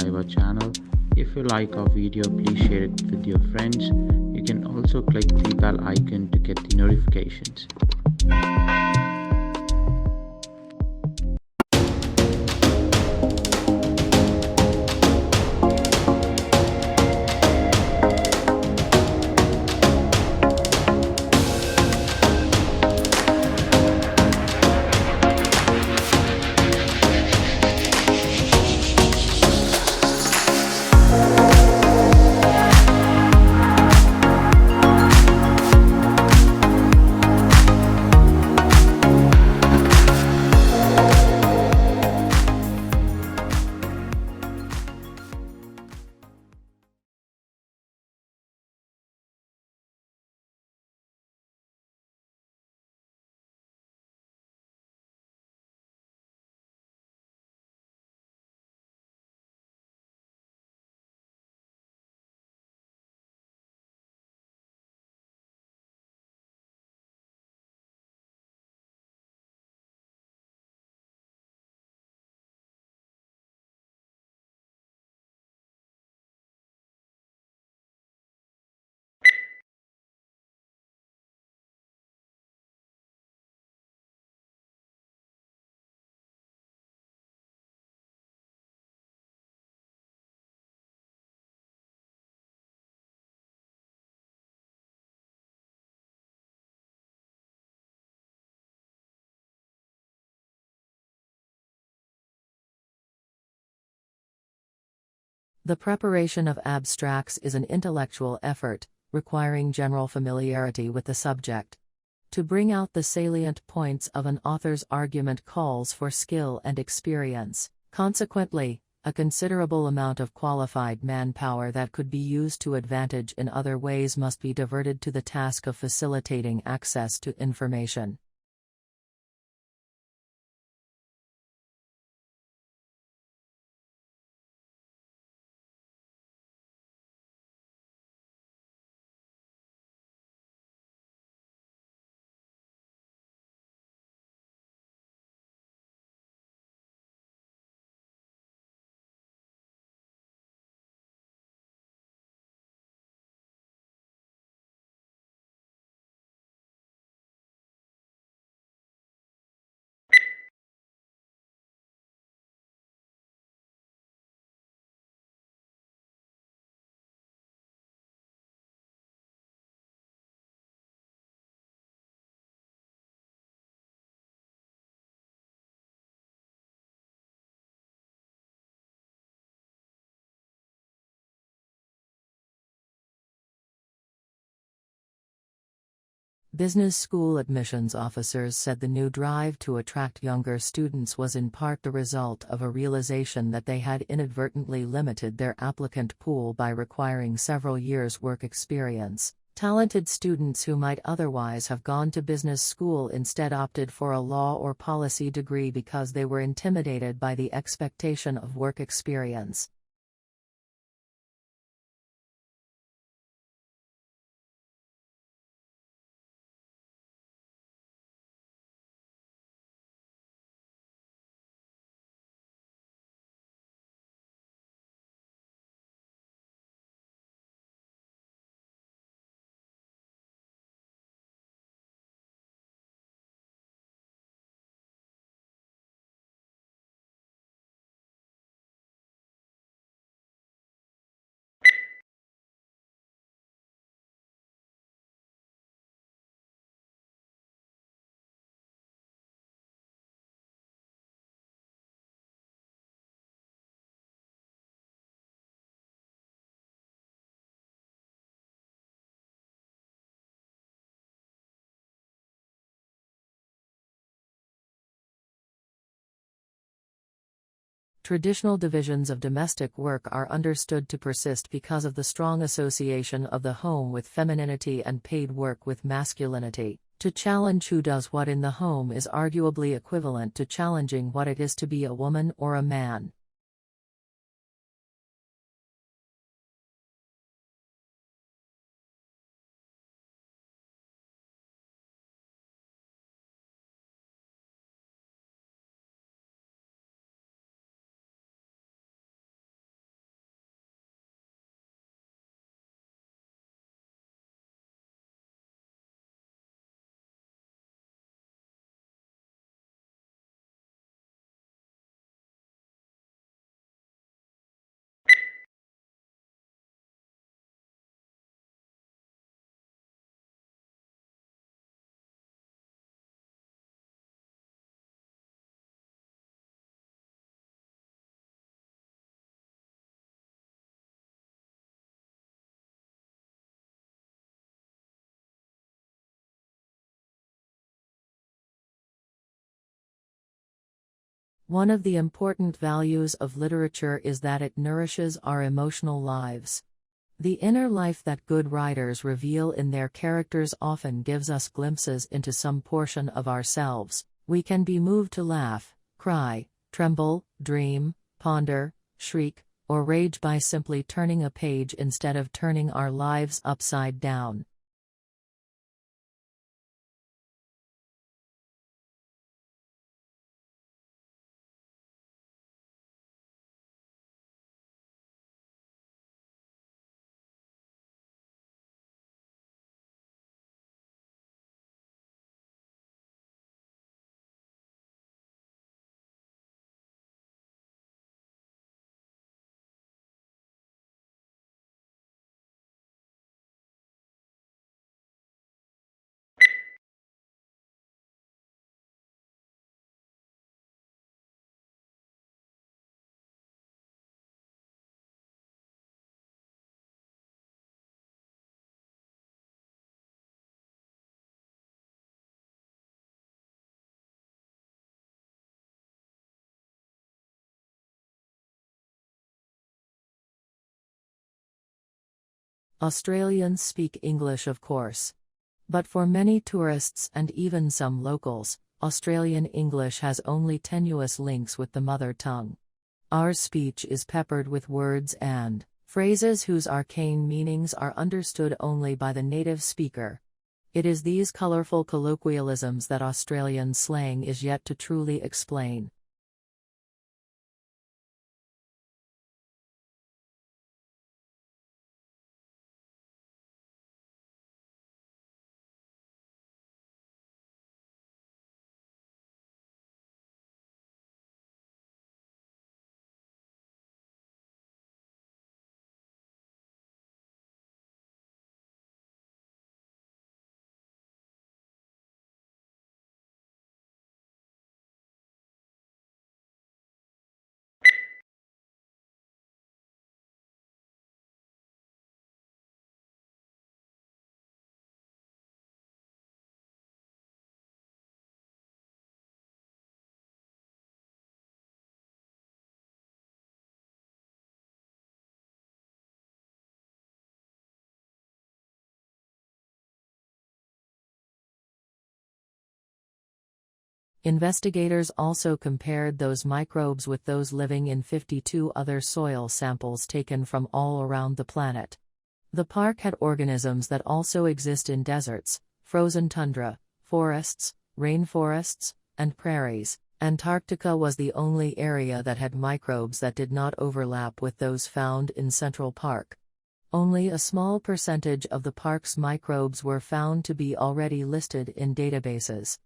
subscribe our channel. If you like our video, please share it with your friends. You can also click the bell icon to get the notifications. The preparation of abstracts is an intellectual effort, requiring general familiarity with the subject. To bring out the salient points of an author's argument calls for skill and experience. Consequently, a considerable amount of qualified manpower that could be used to advantage in other ways must be diverted to the task of facilitating access to information. Business school admissions officers said the new drive to attract younger students was in part the result of a realization that they had inadvertently limited their applicant pool by requiring several years' work experience. Talented students who might otherwise have gone to business school instead opted for a law or policy degree because they were intimidated by the expectation of work experience. Traditional divisions of domestic work are understood to persist because of the strong association of the home with femininity and paid work with masculinity. To challenge who does what in the home is arguably equivalent to challenging what it is to be a woman or a man. One of the important values of literature is that it nourishes our emotional lives. The inner life that good writers reveal in their characters often gives us glimpses into some portion of ourselves. We can be moved to laugh, cry, tremble, dream, ponder, shriek, or rage by simply turning a page instead of turning our lives upside down. Australians speak English, of course. But for many tourists and even some locals, Australian English has only tenuous links with the mother tongue. Our speech is peppered with words and phrases whose arcane meanings are understood only by the native speaker. It is these colorful colloquialisms that Australian slang is yet to truly explain. Investigators also compared those microbes with those living in 52 other soil samples taken from all around the planet. The park had organisms that also exist in deserts, frozen tundra, forests, rainforests, and prairies. Antarctica was the only area that had microbes that did not overlap with those found in Central Park. Only a small percentage of the park's microbes were found to be already listed in databases.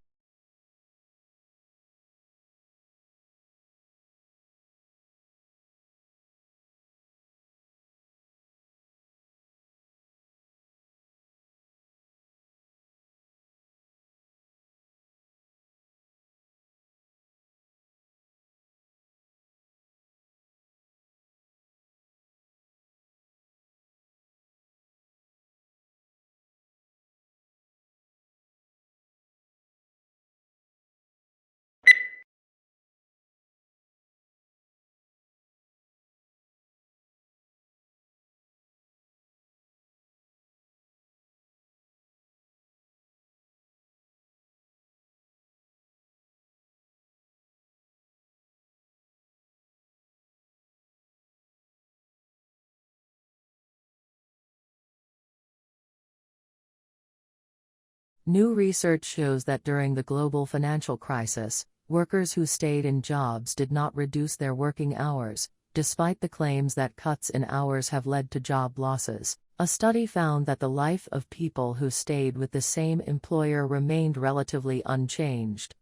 New research shows that during the global financial crisis, workers who stayed in jobs did not reduce their working hours, despite the claims that cuts in hours have led to job losses. A study found that the life of people who stayed with the same employer remained relatively unchanged.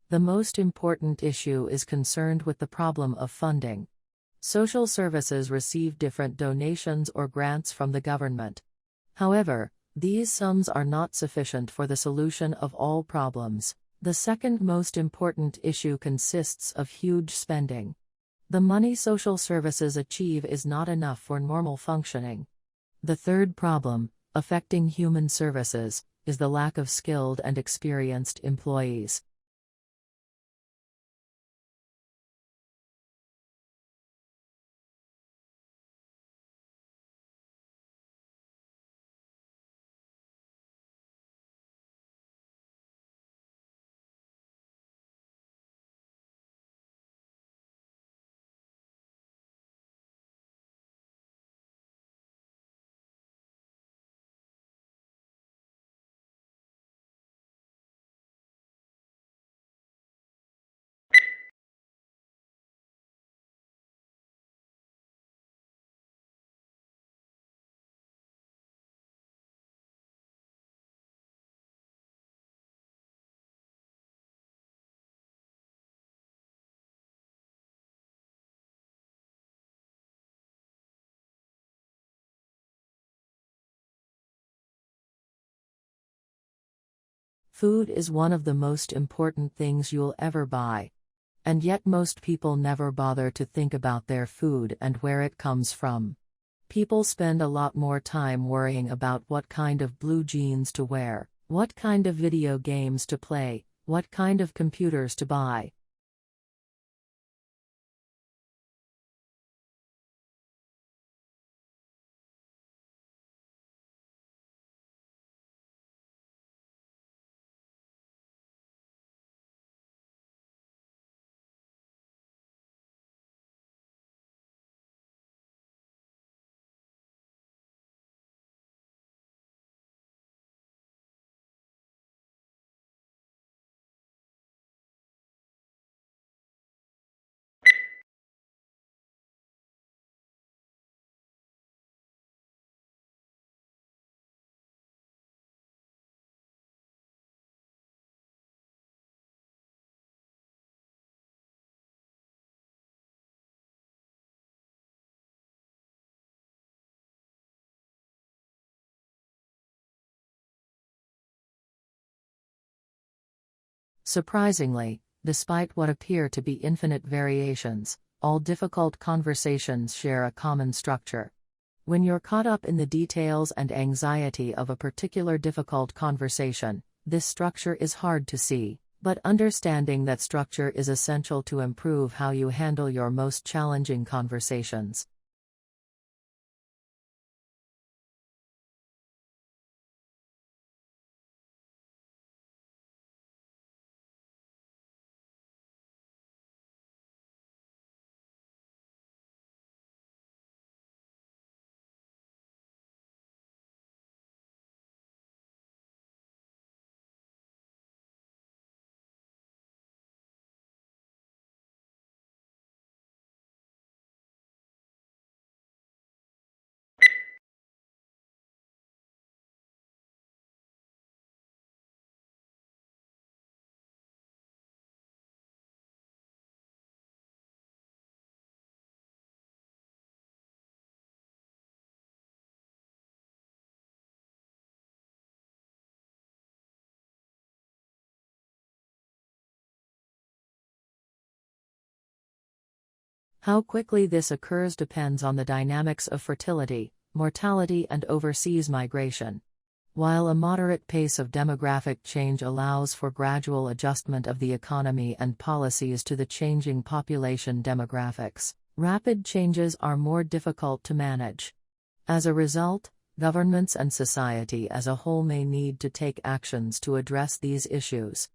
The most important issue is concerned with the problem of funding. Social services receive different donations or grants from the government. However, these sums are not sufficient for the solution of all problems. The second most important issue consists of huge spending. The money social services achieve is not enough for normal functioning. The third problem, affecting human services, is the lack of skilled and experienced employees. Food is one of the most important things you'll ever buy. And yet most people never bother to think about their food and where it comes from. People spend a lot more time worrying about what kind of blue jeans to wear, what kind of video games to play, what kind of computers to buy. Surprisingly, despite what appear to be infinite variations, all difficult conversations share a common structure. When you're caught up in the details and anxiety of a particular difficult conversation, this structure is hard to see, but understanding that structure is essential to improve how you handle your most challenging conversations. How quickly this occurs depends on the dynamics of fertility, mortality, and overseas migration. While a moderate pace of demographic change allows for gradual adjustment of the economy and policies to the changing population demographics, rapid changes are more difficult to manage. As a result, governments and society as a whole may need to take actions to address these issues.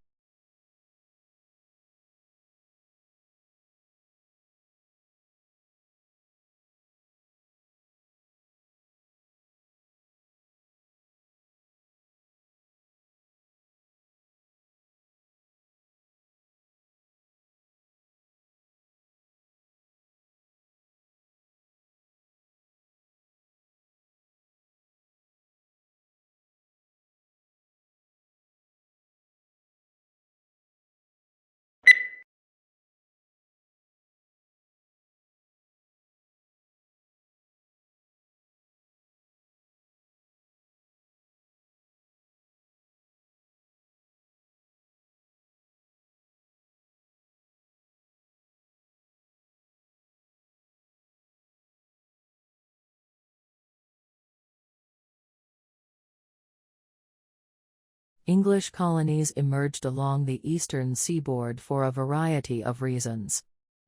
English colonies emerged along the eastern seaboard for a variety of reasons.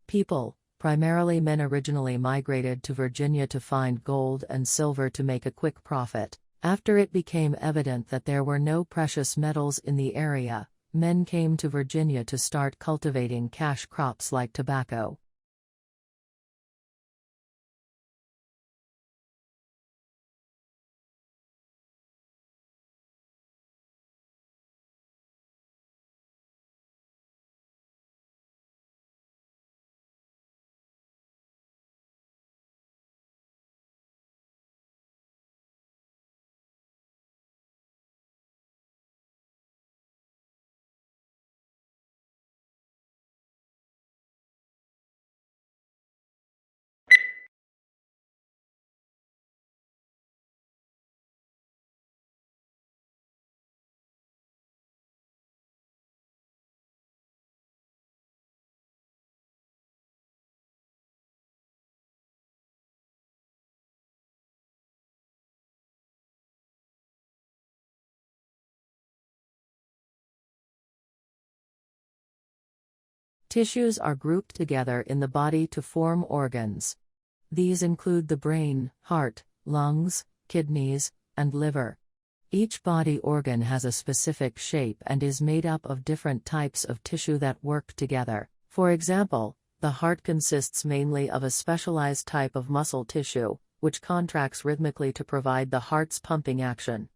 People, primarily men, originally migrated to Virginia to find gold and silver to make a quick profit. After it became evident that there were no precious metals in the area, men came to Virginia to start cultivating cash crops like tobacco. Tissues are grouped together in the body to form organs. These include the brain, heart, lungs, kidneys, and liver. Each body organ has a specific shape and is made up of different types of tissue that work together. For example, the heart consists mainly of a specialized type of muscle tissue, which contracts rhythmically to provide the heart's pumping action.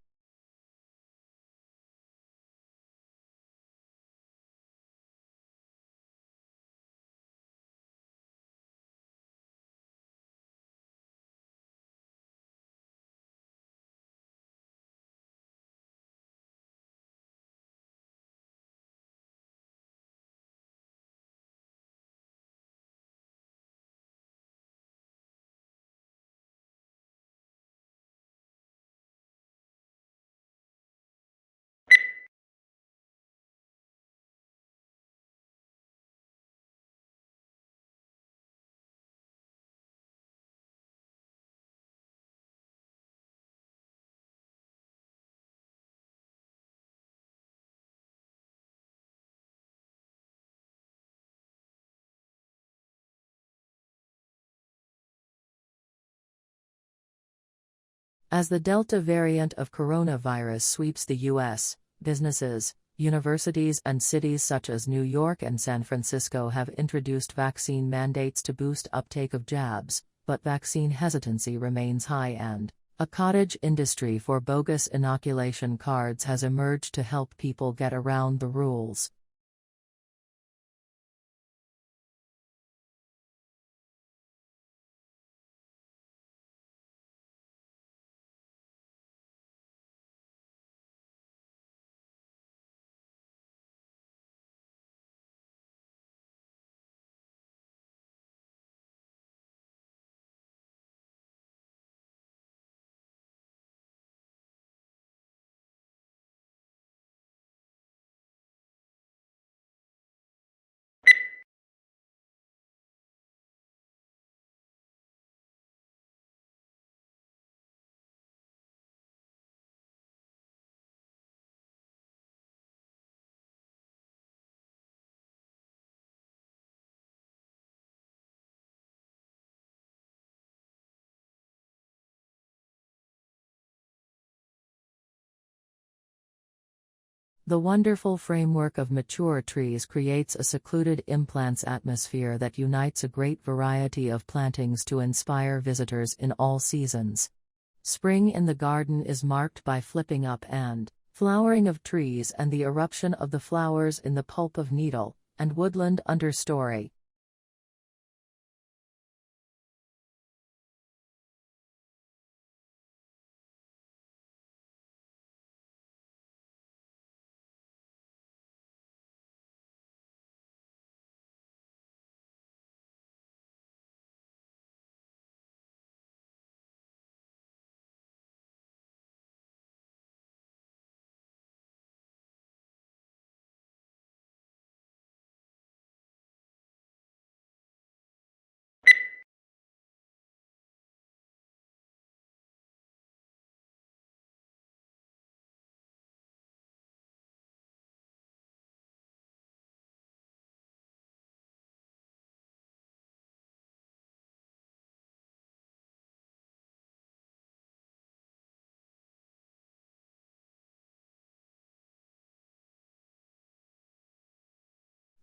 As the Delta variant of coronavirus sweeps the U.S., businesses, universities and cities such as New York and San Francisco have introduced vaccine mandates to boost uptake of jabs, but vaccine hesitancy remains high and a cottage industry for bogus inoculation cards has emerged to help people get around the rules. The wonderful framework of mature trees creates a secluded implants atmosphere that unites a great variety of plantings to inspire visitors in all seasons. Spring in the garden is marked by flipping up and flowering of trees and the eruption of the flowers in the pulp of needle and woodland understory.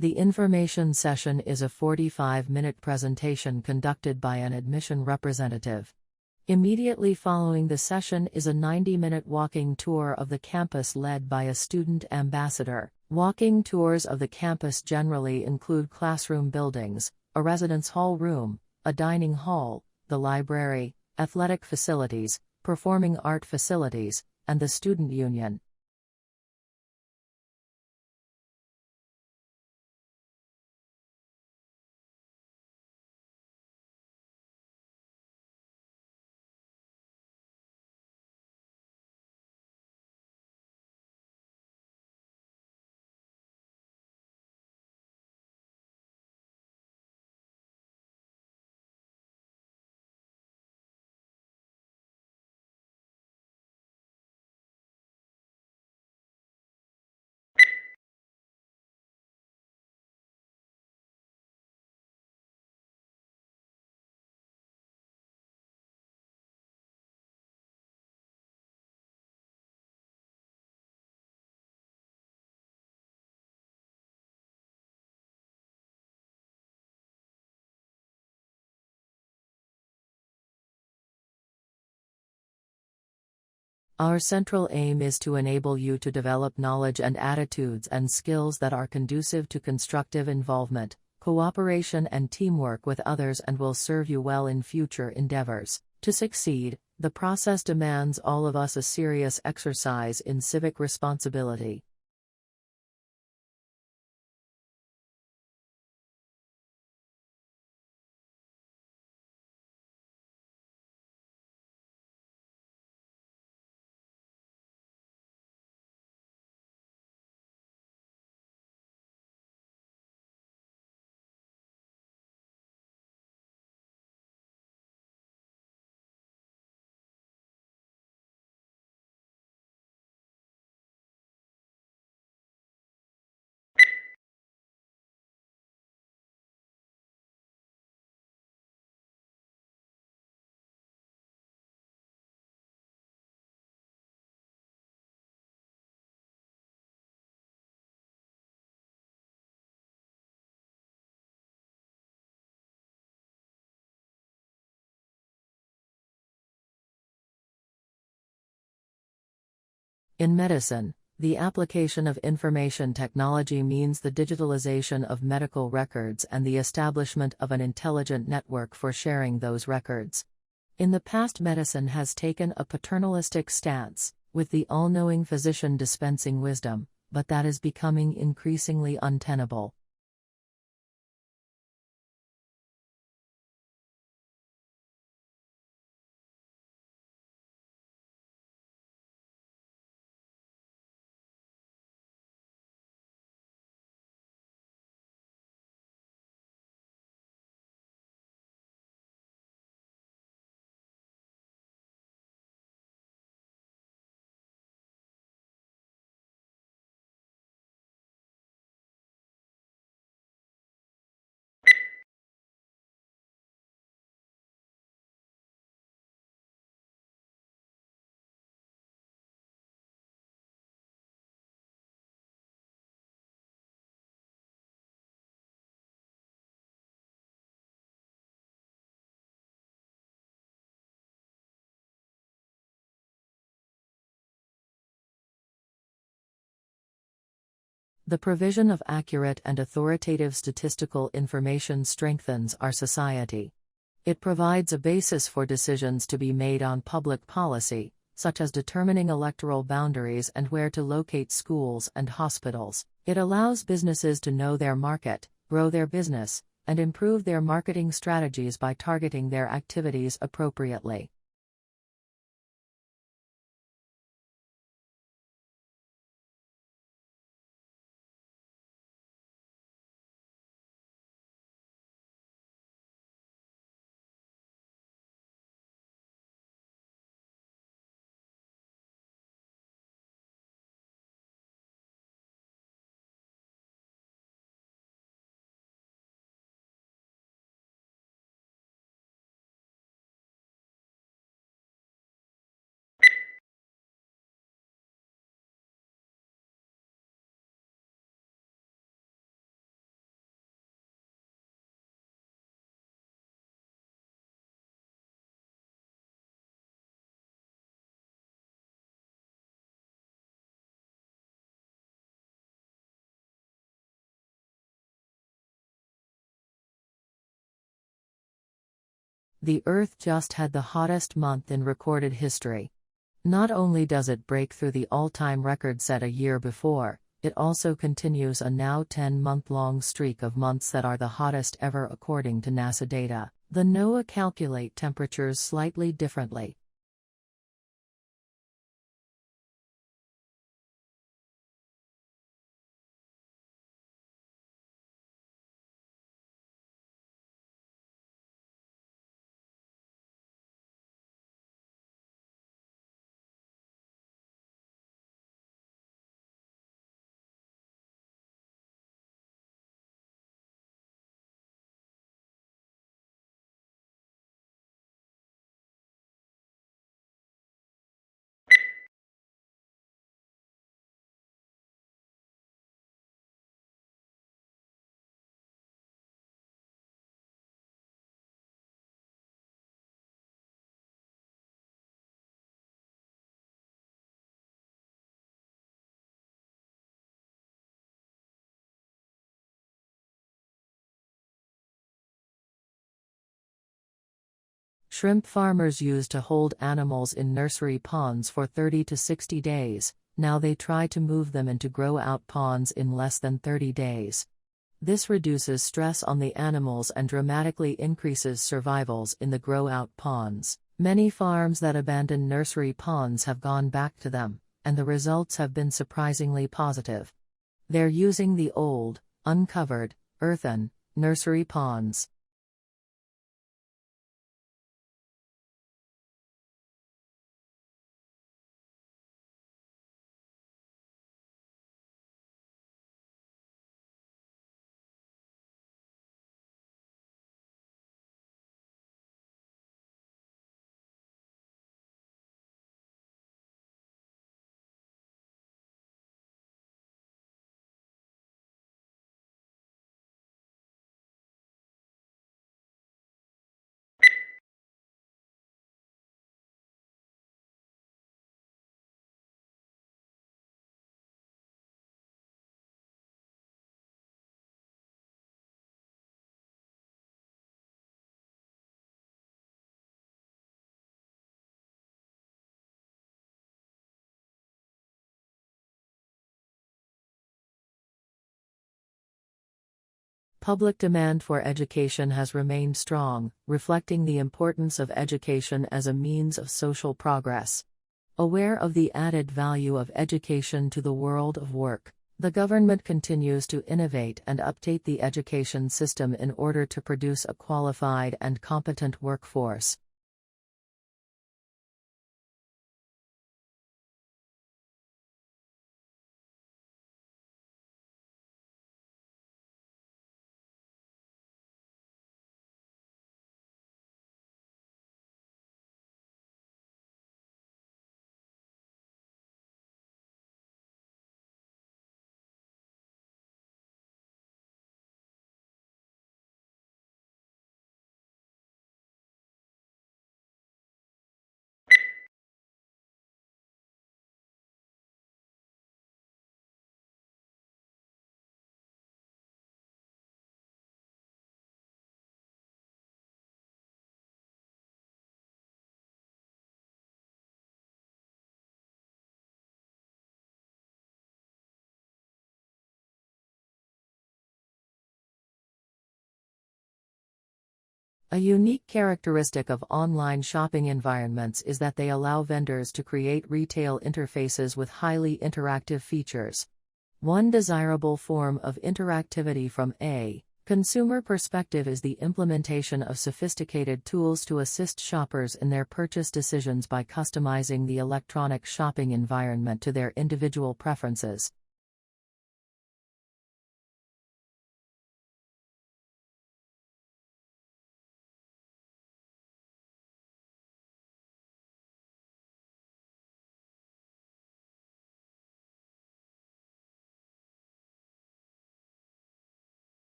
The information session is a 45-minute presentation conducted by an admission representative. Immediately following the session is a 90-minute walking tour of the campus led by a student ambassador. Walking tours of the campus generally include classroom buildings, a residence hall room, a dining hall, the library, athletic facilities, performing art facilities, and the student union. Our central aim is to enable you to develop knowledge and attitudes and skills that are conducive to constructive involvement, cooperation and teamwork with others and will serve you well in future endeavors. To succeed, the process demands all of us a serious exercise in civic responsibility. In medicine, the application of information technology means the digitalization of medical records and the establishment of an intelligent network for sharing those records. In the past, medicine has taken a paternalistic stance, with the all-knowing physician dispensing wisdom, but that is becoming increasingly untenable. The provision of accurate and authoritative statistical information strengthens our society. It provides a basis for decisions to be made on public policy, such as determining electoral boundaries and where to locate schools and hospitals. It allows businesses to know their market, grow their business, and improve their marketing strategies by targeting their activities appropriately. The Earth just had the hottest month in recorded history. Not only does it break through the all-time record set a year before, it also continues a now 10-month-long streak of months that are the hottest ever according to NASA data. The NOAA calculate temperatures slightly differently. Shrimp farmers used to hold animals in nursery ponds for 30 to 60 days, now they try to move them into grow-out ponds in less than 30 days. This reduces stress on the animals and dramatically increases survivals in the grow-out ponds. Many farms that abandon nursery ponds have gone back to them, and the results have been surprisingly positive. They're using the old, uncovered, earthen, nursery ponds. Public demand for education has remained strong, reflecting the importance of education as a means of social progress. Aware of the added value of education to the world of work, the government continues to innovate and update the education system in order to produce a qualified and competent workforce. A unique characteristic of online shopping environments is that they allow vendors to create retail interfaces with highly interactive features. One desirable form of interactivity from a consumer perspective is the implementation of sophisticated tools to assist shoppers in their purchase decisions by customizing the electronic shopping environment to their individual preferences.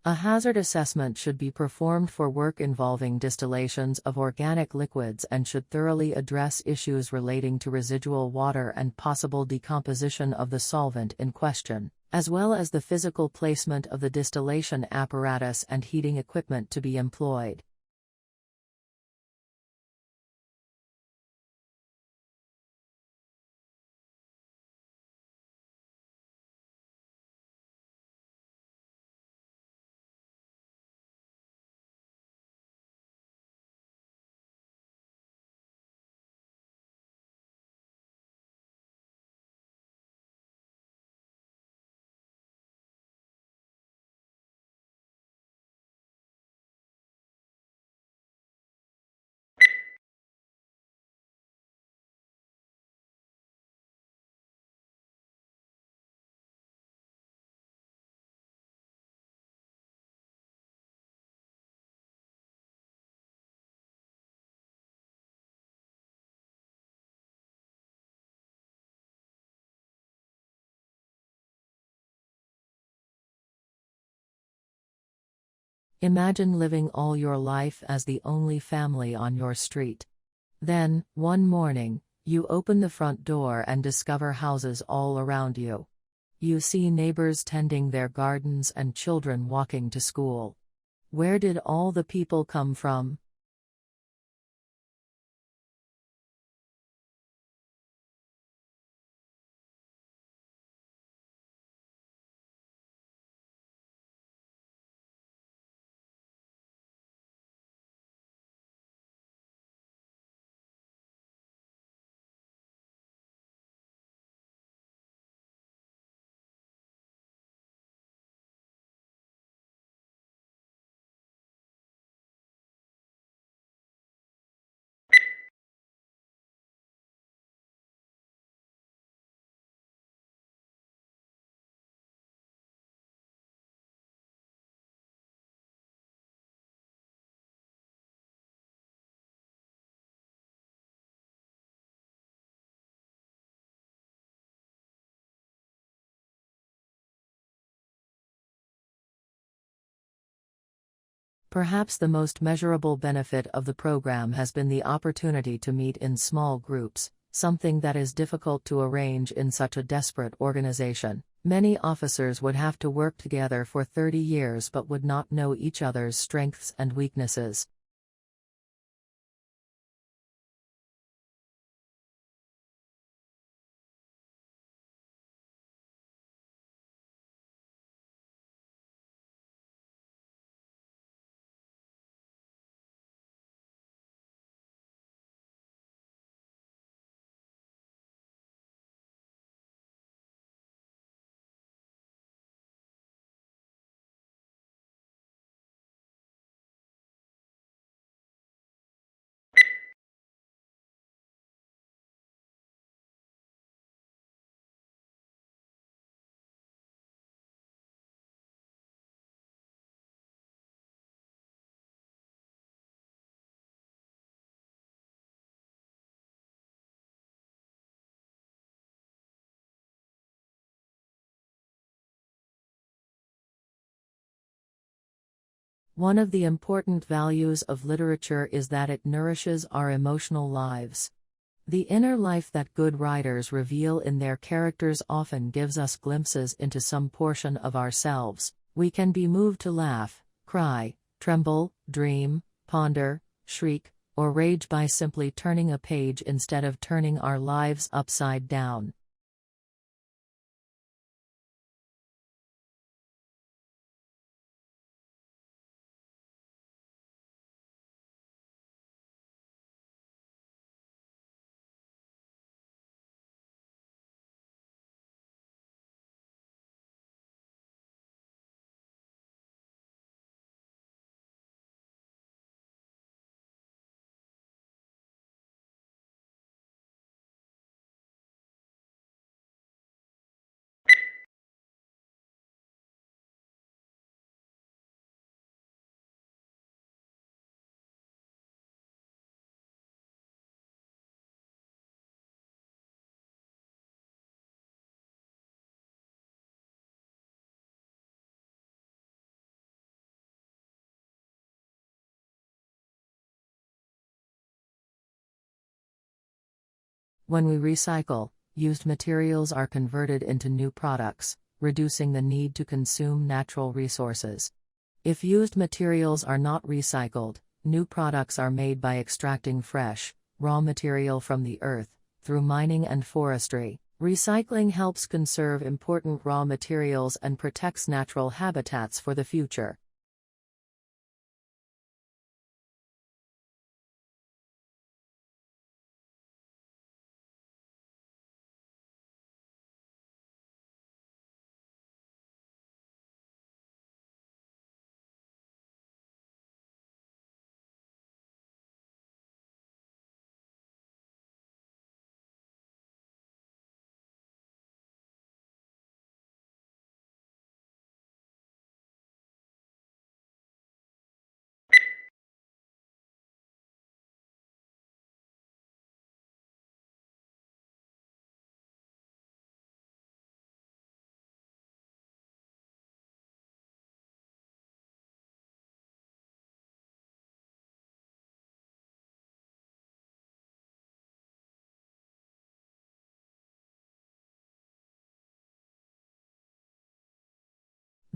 A hazard assessment should be performed for work involving distillations of organic liquids and should thoroughly address issues relating to residual water and possible decomposition of the solvent in question, as well as the physical placement of the distillation apparatus and heating equipment to be employed. Imagine living all your life as the only family on your street. Then, one morning, you open the front door and discover houses all around you. You see neighbors tending their gardens and children walking to school. Where did all the people come from? Perhaps the most measurable benefit of the program has been the opportunity to meet in small groups, something that is difficult to arrange in such a desperate organization. Many officers would have to work together for 30 years but would not know each other's strengths and weaknesses. One of the important values of literature is that it nourishes our emotional lives. The inner life that good writers reveal in their characters often gives us glimpses into some portion of ourselves. We can be moved to laugh, cry, tremble, dream, ponder, shriek, or rage by simply turning a page instead of turning our lives upside down. When we recycle, used materials are converted into new products, reducing the need to consume natural resources. If used materials are not recycled, new products are made by extracting fresh, raw material from the earth, through mining and forestry. Recycling helps conserve important raw materials and protects natural habitats for the future.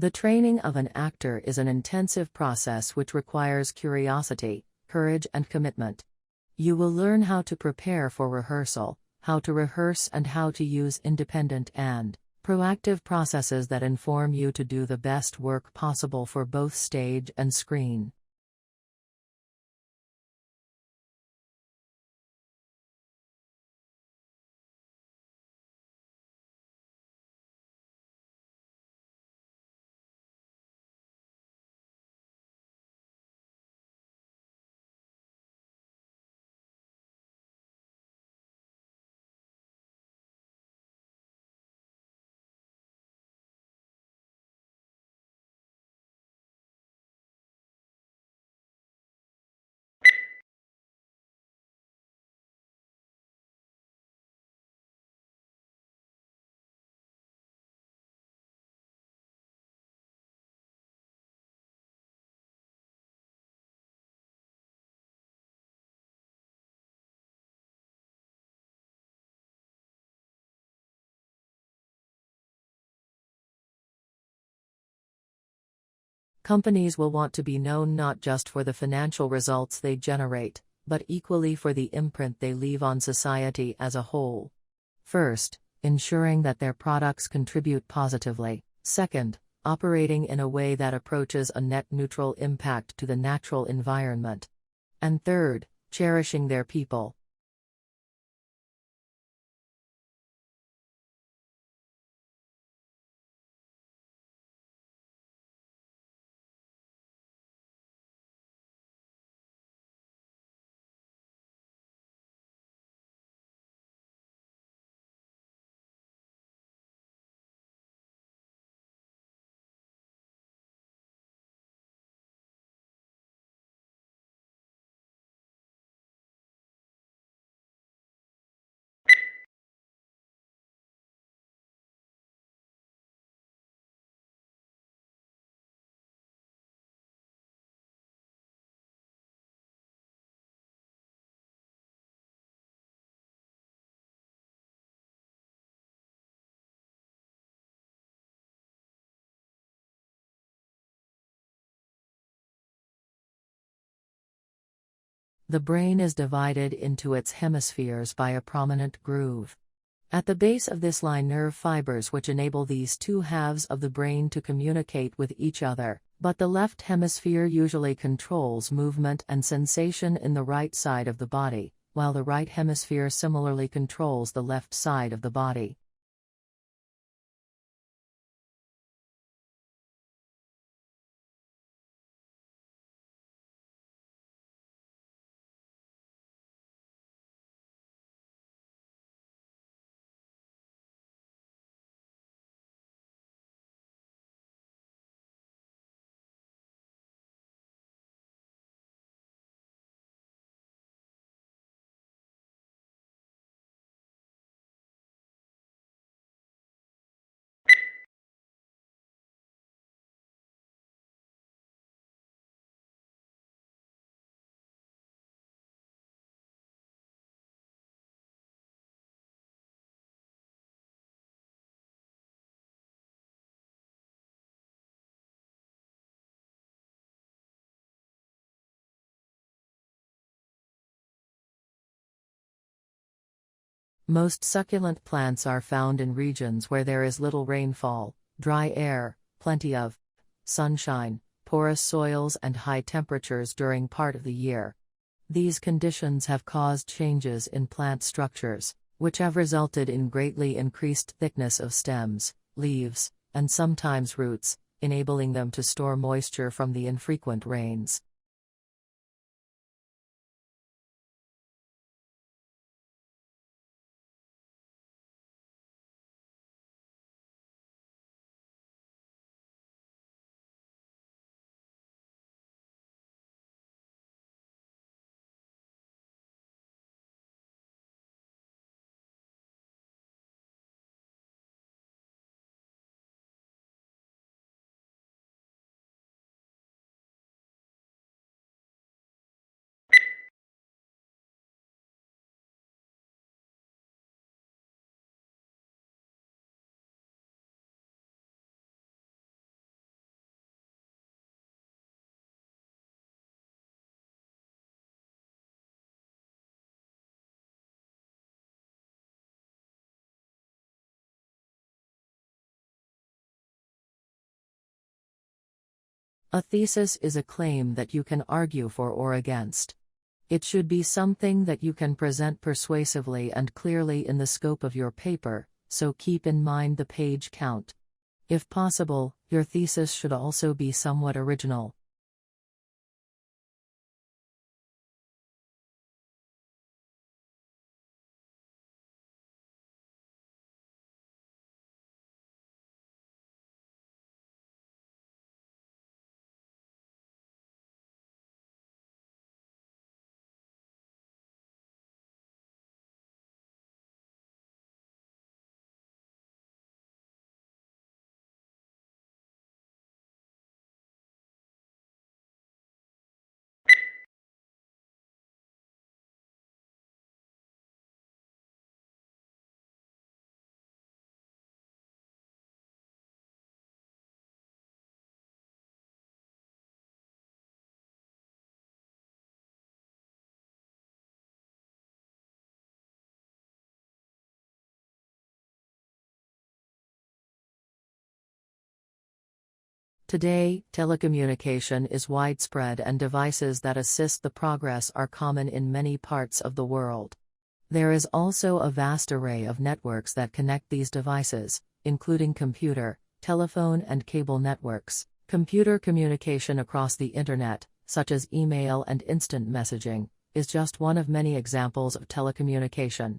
The training of an actor is an intensive process which requires curiosity, courage, and commitment. You will learn how to prepare for rehearsal, how to rehearse, and how to use independent and proactive processes that inform you to do the best work possible for both stage and screen. Companies will want to be known not just for the financial results they generate, but equally for the imprint they leave on society as a whole. First, ensuring that their products contribute positively. Second, operating in a way that approaches a net neutral impact to the natural environment. And third, cherishing their people. The brain is divided into its hemispheres by a prominent groove. At the base of this lie nerve fibers which enable these two halves of the brain to communicate with each other, but the left hemisphere usually controls movement and sensation in the right side of the body, while the right hemisphere similarly controls the left side of the body. Most succulent plants are found in regions where there is little rainfall, dry air, plenty of sunshine, porous soils and high temperatures during part of the year. These conditions have caused changes in plant structures, which have resulted in greatly increased thickness of stems, leaves, and sometimes roots, enabling them to store moisture from the infrequent rains. A thesis is a claim that you can argue for or against. It should be something that you can present persuasively and clearly in the scope of your paper, so keep in mind the page count. If possible, your thesis should also be somewhat original. Today, telecommunication is widespread and devices that assist the progress are common in many parts of the world. There is also a vast array of networks that connect these devices, including computer, telephone and cable networks. Computer communication across the Internet, such as email and instant messaging, is just one of many examples of telecommunication.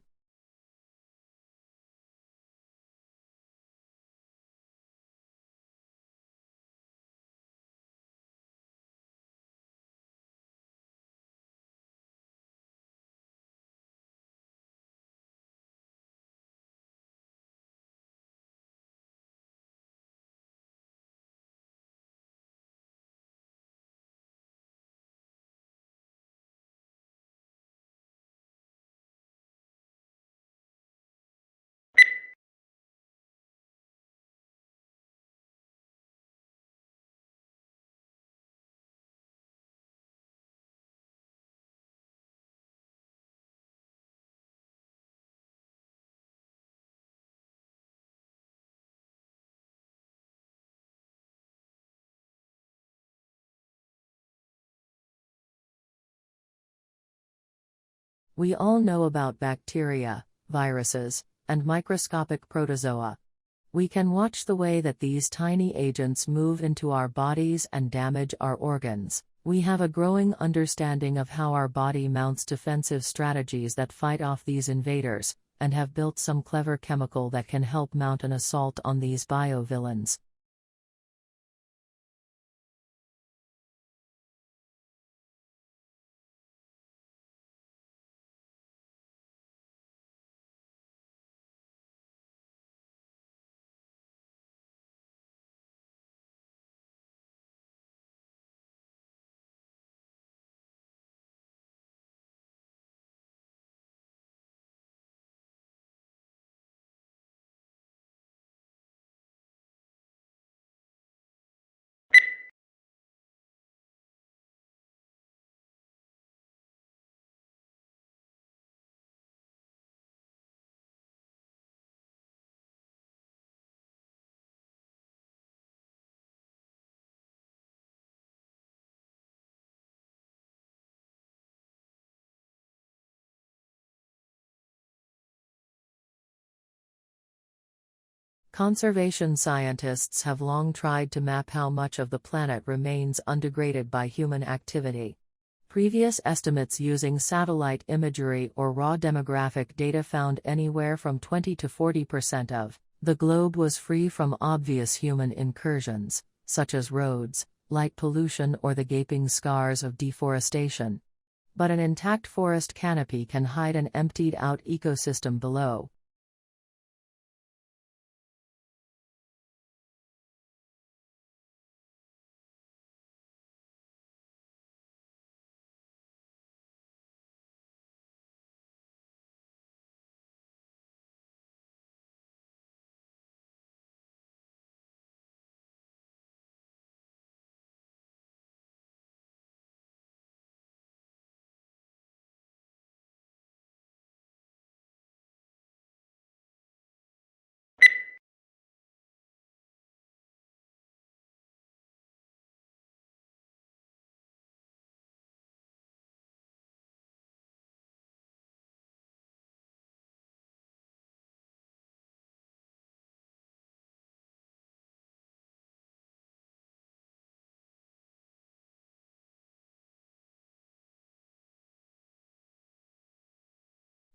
We all know about bacteria, viruses, and microscopic protozoa. We can watch the way that these tiny agents move into our bodies and damage our organs. We have a growing understanding of how our body mounts defensive strategies that fight off these invaders, and have built some clever chemical that can help mount an assault on these biovillains. Conservation scientists have long tried to map how much of the planet remains undegraded by human activity. Previous estimates using satellite imagery or raw demographic data found anywhere from 20 to 40% of the globe was free from obvious human incursions, such as roads, light pollution, or the gaping scars of deforestation. But an intact forest canopy can hide an emptied-out ecosystem below.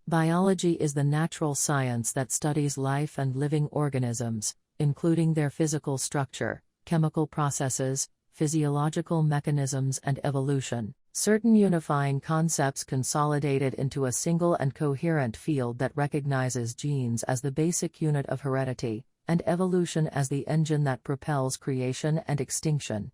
Biology is the natural science that studies life and living organisms, including their physical structure, chemical processes, physiological mechanisms, and evolution. Certain unifying concepts consolidated into a single and coherent field that recognizes genes as the basic unit of heredity, and evolution as the engine that propels creation and extinction.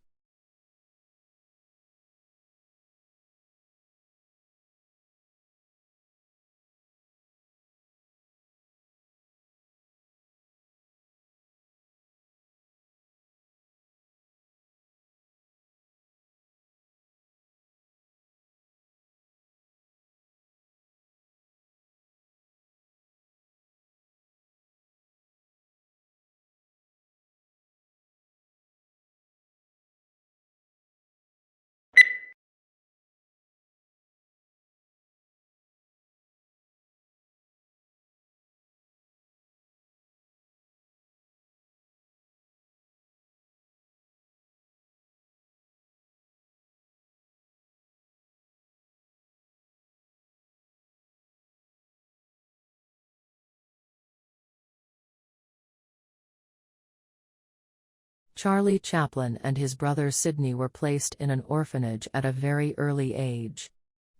Charlie Chaplin and his brother Sidney were placed in an orphanage at a very early age.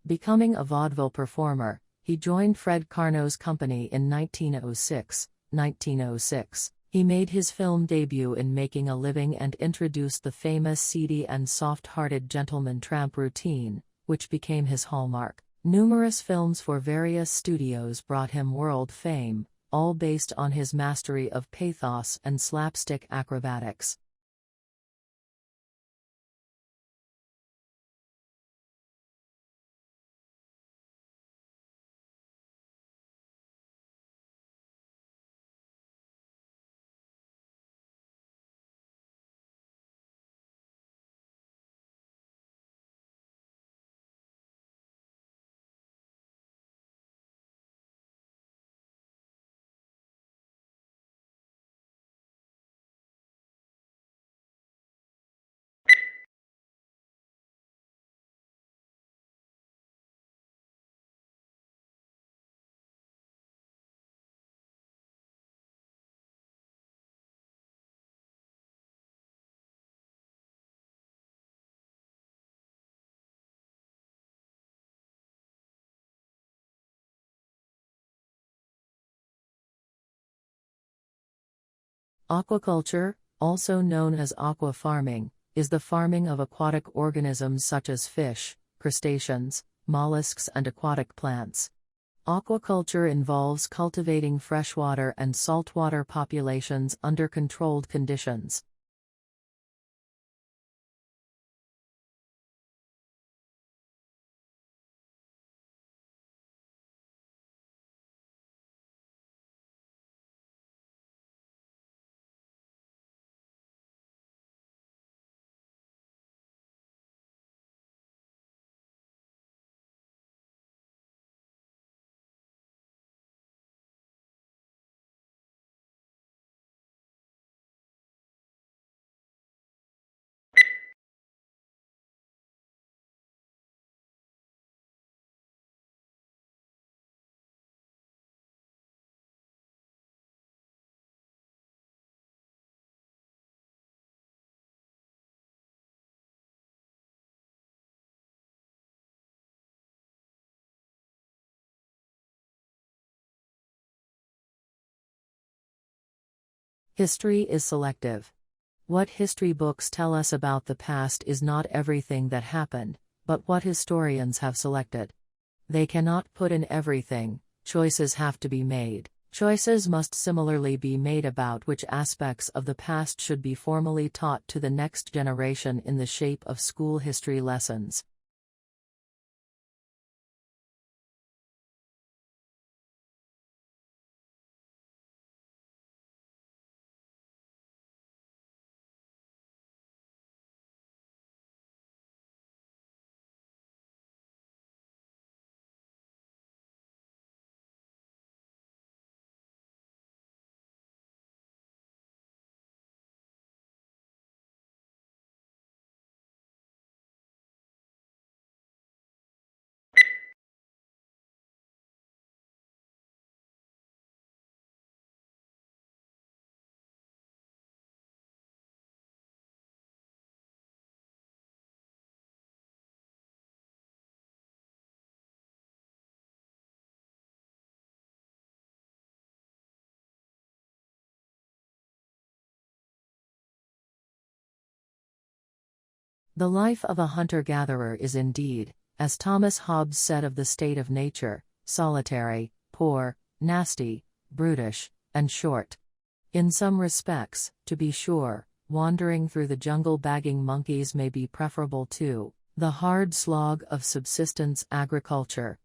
Becoming a vaudeville performer, he joined Fred Karno's company in 1906. He made his film debut in Making a Living and introduced the famous seedy and soft-hearted gentleman tramp routine, which became his hallmark. Numerous films for various studios brought him world fame, all based on his mastery of pathos and slapstick acrobatics. Aquaculture, also known as aqua farming, is the farming of aquatic organisms such as fish, crustaceans, mollusks, and aquatic plants. Aquaculture involves cultivating freshwater and saltwater populations under controlled conditions. History is selective. What history books tell us about the past is not everything that happened, but what historians have selected. They cannot put in everything, choices have to be made. Choices must similarly be made about which aspects of the past should be formally taught to the next generation in the shape of school history lessons. The life of a hunter-gatherer is indeed, as Thomas Hobbes said of the state of nature, solitary, poor, nasty, brutish, and short. In some respects, to be sure, wandering through the jungle bagging monkeys may be preferable to the hard slog of subsistence agriculture.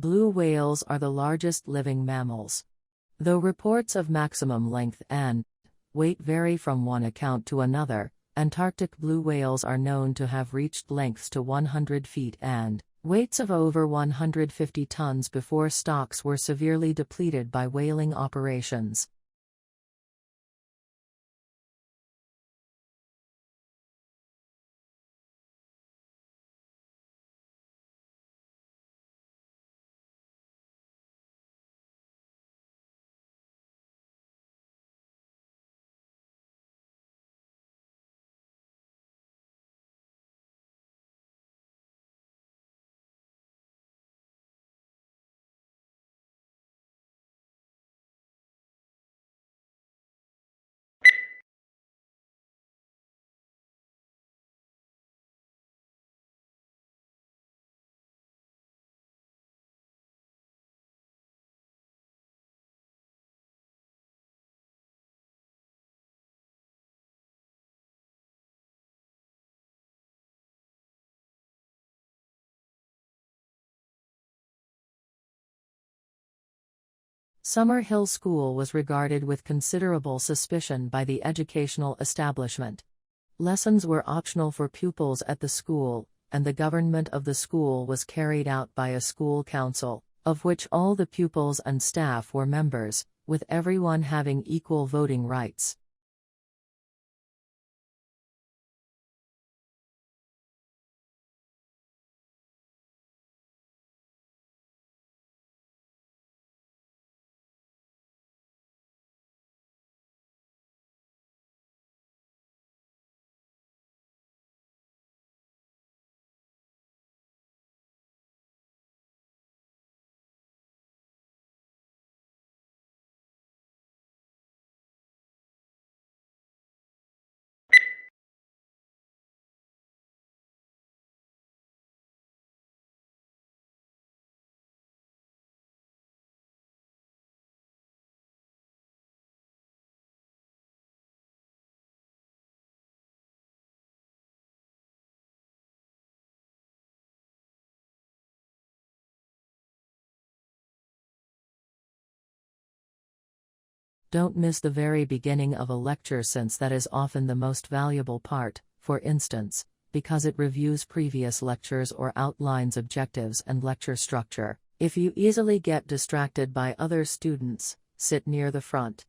Blue whales are the largest living mammals. Though reports of maximum length and weight vary from one account to another, Antarctic blue whales are known to have reached lengths to 100 feet and weights of over 150 tons before stocks were severely depleted by whaling operations. Summer Hill School was regarded with considerable suspicion by the educational establishment. Lessons were optional for pupils at the school, and the government of the school was carried out by a school council, of which all the pupils and staff were members, with everyone having equal voting rights. Don't miss the very beginning of a lecture, since that is often the most valuable part, for instance, because it reviews previous lectures or outlines objectives and lecture structure. If you easily get distracted by other students, sit near the front.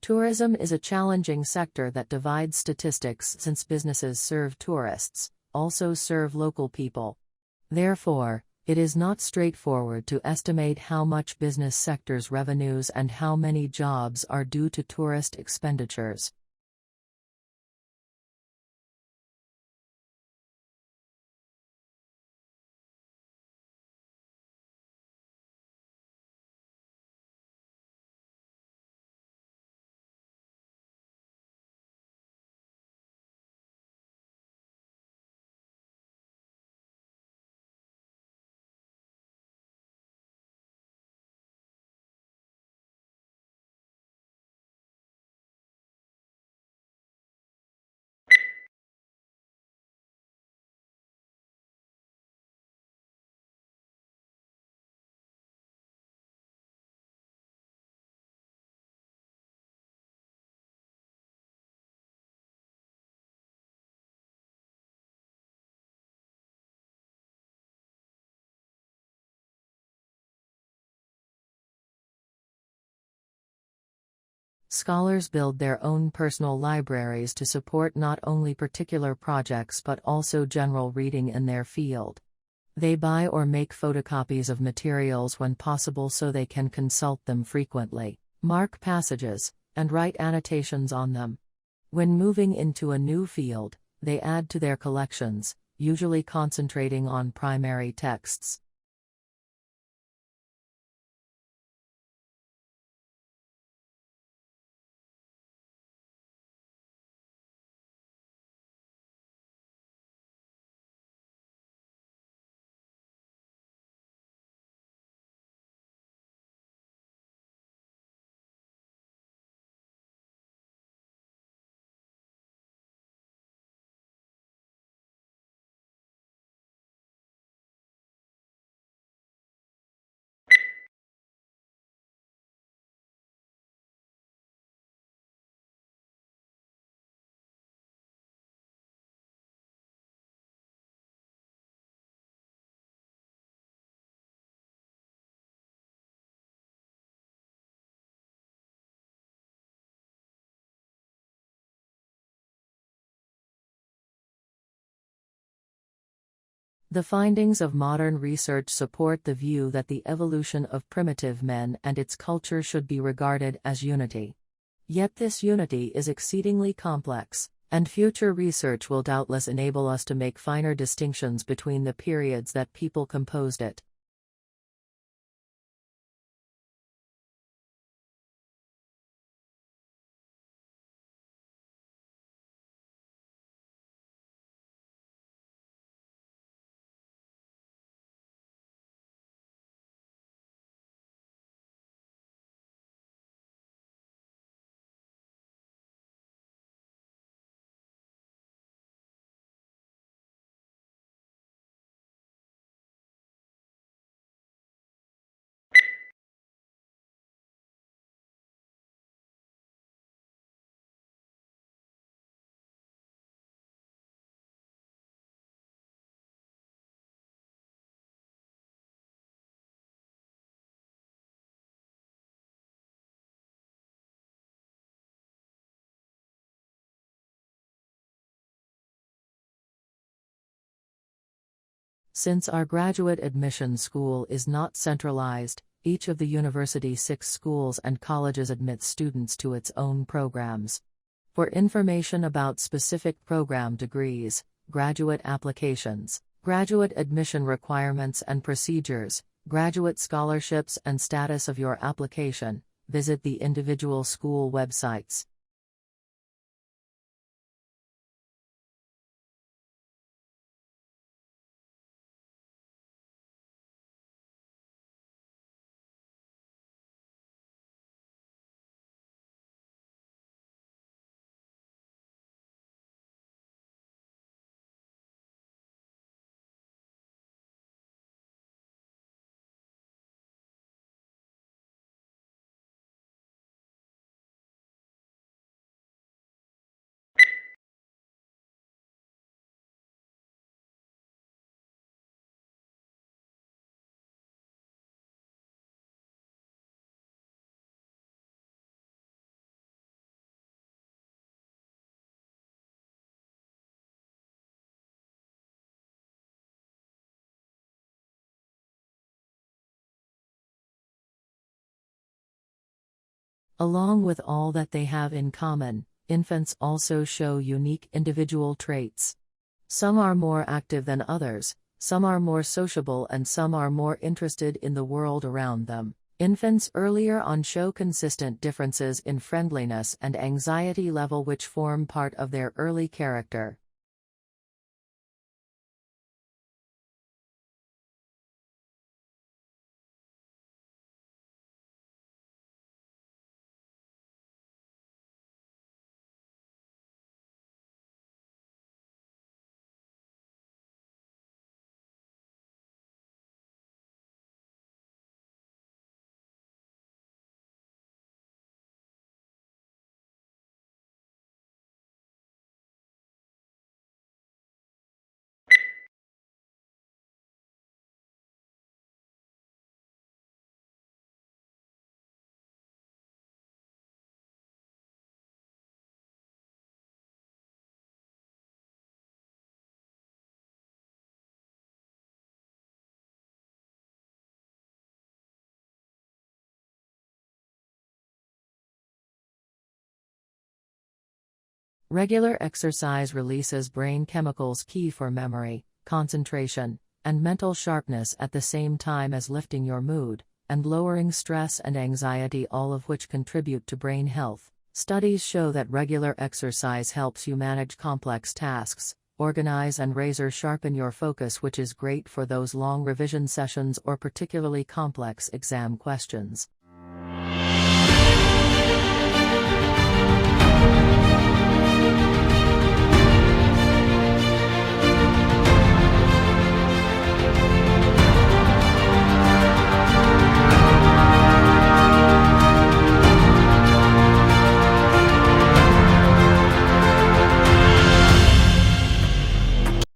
Tourism is a challenging sector that divides statistics, since businesses serve tourists, also serve local people. Therefore, it is not straightforward to estimate how much business sector's revenues and how many jobs are due to tourist expenditures. Scholars build their own personal libraries to support not only particular projects but also general reading in their field. They buy or make photocopies of materials when possible so they can consult them frequently, mark passages, and write annotations on them. When moving into a new field, they add to their collections, usually concentrating on primary texts. The findings of modern research support the view that the evolution of primitive men and its culture should be regarded as unity. Yet this unity is exceedingly complex, and future research will doubtless enable us to make finer distinctions between the periods that people composed it. Since our graduate admission school is not centralized, each of the university's 6 schools and colleges admits students to its own programs. For information about specific program degrees, graduate applications, graduate admission requirements and procedures, graduate scholarships and status of your application, visit the individual school websites. Along with all that they have in common, infants also show unique individual traits. Some are more active than others, some are more sociable, and some are more interested in the world around them. Infants earlier on show consistent differences in friendliness and anxiety level which form part of their early character. Regular exercise releases brain chemicals key for memory, concentration, and mental sharpness at the same time as lifting your mood, and lowering stress and anxiety, all of which contribute to brain health. Studies show that regular exercise helps you manage complex tasks, organize and razor-sharpen your focus, which is great for those long revision sessions or particularly complex exam questions.